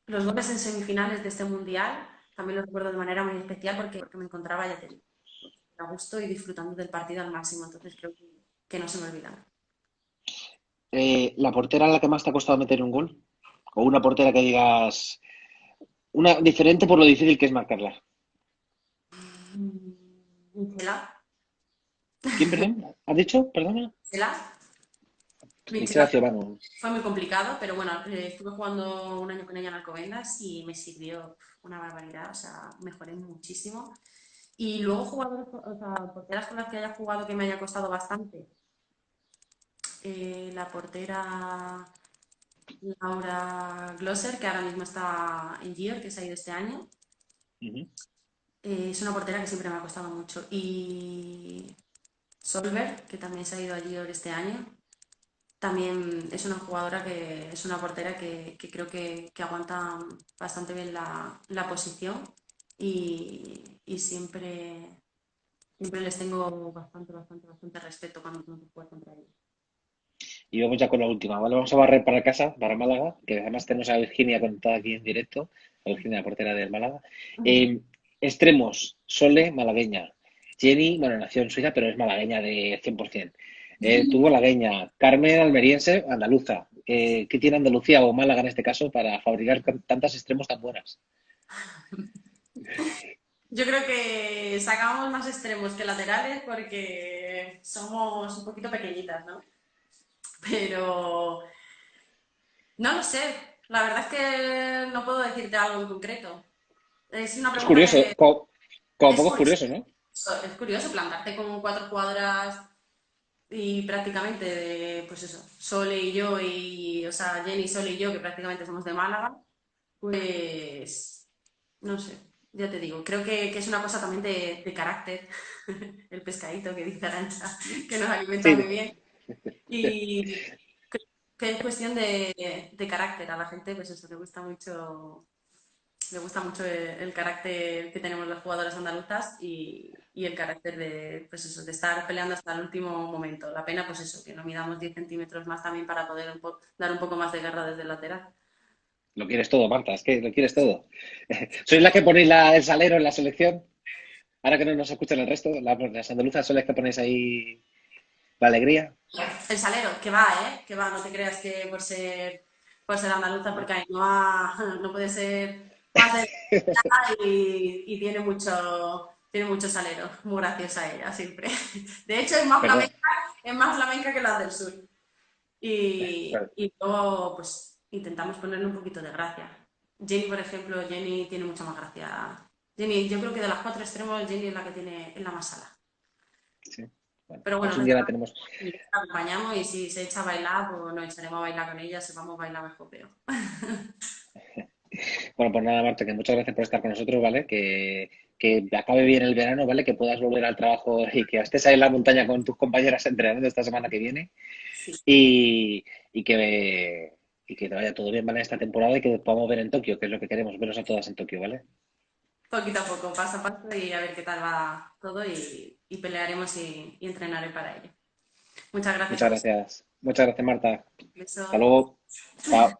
en semifinales de este mundial. También los recuerdo de manera muy especial porque me encontraba, ya te digo, a gusto y disfrutando del partido al máximo. Entonces creo que no se me olvidan.
¿La portera a la que más te ha costado meter un gol? ¿O una portera que digas, una diferente por lo difícil que es marcarla?
Michela,
¿Quién, perdón? ¿Has dicho? Perdona.
Michela,
Michela
Michela
Ciobanu.
fue muy complicado, pero bueno, estuve jugando un año con ella en Alcobendas y me sirvió una barbaridad, o sea, mejoré muchísimo. Y luego jugadores, o sea, porteras con las que haya jugado que me haya costado bastante. La portera Laura Glosser, que ahora mismo está en Gior, que se ha ido este año.
Ujú.
Es una portera que siempre me ha costado mucho. Y Solver, que también se ha ido a Gior este año. También es una jugadora que es una portera que creo que aguanta bastante bien la posición y siempre les tengo bastante respeto cuando tengo que jugar contra ellos.
Y vamos ya con la última, ¿vale? Vamos a barrer para casa, para Málaga, que además tenemos a Virginia conectada aquí en directo, a Virginia, la portera del Málaga. Eh, Extremos, Sole, malagueña. Jenny, bueno, nació en Suiza, pero es malagueña de 100%. Tú, malagueña. Carmen, almeriense, andaluza. ¿Qué tiene Andalucía o Málaga en este caso para fabricar tantas extremos tan buenas?
Yo creo que sacamos más extremos que laterales porque somos un poquito pequeñitas, ¿no? Pero no lo sé. La verdad es que no puedo decirte algo en concreto. Es una
Es
pregunta
curioso,
que
como
es
poco es
curioso.
curioso, ¿no?
Es curioso plantarte con cuatro cuadras y prácticamente pues eso, Sole y yo o sea, Jenny, Sole y yo, que prácticamente somos de Málaga, pues no sé, ya te digo, creo que es una cosa también de carácter, el pescadito que dice Arancha, que nos alimenta
Sí,
muy bien. Y creo que es cuestión de carácter. A la gente, pues eso, le gusta mucho el carácter que tenemos las jugadoras andaluzas y el carácter de, pues eso, de estar peleando hasta el último momento. La pena, pues eso, que no midamos 10 centímetros más también para poder dar un poco más de guerra desde el lateral.
Lo quieres todo, Marta, es que lo quieres todo. ¿Sois la que ponéis el salero en la selección? Ahora que no nos escuchan el resto, las andaluzas son las que ponéis ahí la alegría.
El salero, que va, ¿eh? Que va, no te creas que por ser andaluza, porque no puede ser más de y tiene mucho salero. Muy graciosa ella, siempre. De hecho,
Perdón.
es más flamenca que las del sur.
Claro.
Y luego, pues, intentamos ponerle un poquito de gracia. Jenny, por ejemplo, Jenny tiene mucha más gracia. Jenny, yo creo que de las cuatro extremos, Jenny es la que es la más sala.
Sí. Bueno,
Pero bueno,
pues un día la tenemos.
la acompañamos y si se echa a bailar, pues nos echaremos a bailar con ella, si vamos a bailar mejor peor.
Bueno, pues nada, Marta, que muchas gracias por estar con nosotros, ¿vale? Que acabe bien el verano, ¿vale? Que puedas volver al trabajo y que estés ahí en la montaña con tus compañeras entrenando esta semana que viene
Sí,
y, y y que te vaya todo bien, ¿vale? Esta temporada y que podamos ver en Tokio, que es lo que queremos, vernos a todas en Tokio, ¿vale?
poquito a poco, paso a paso y a ver qué tal va todo y pelearemos y entrenaré para ello. Muchas gracias a vosotros.
Muchas gracias, Marta. Hasta
Besos.
luego. Chao.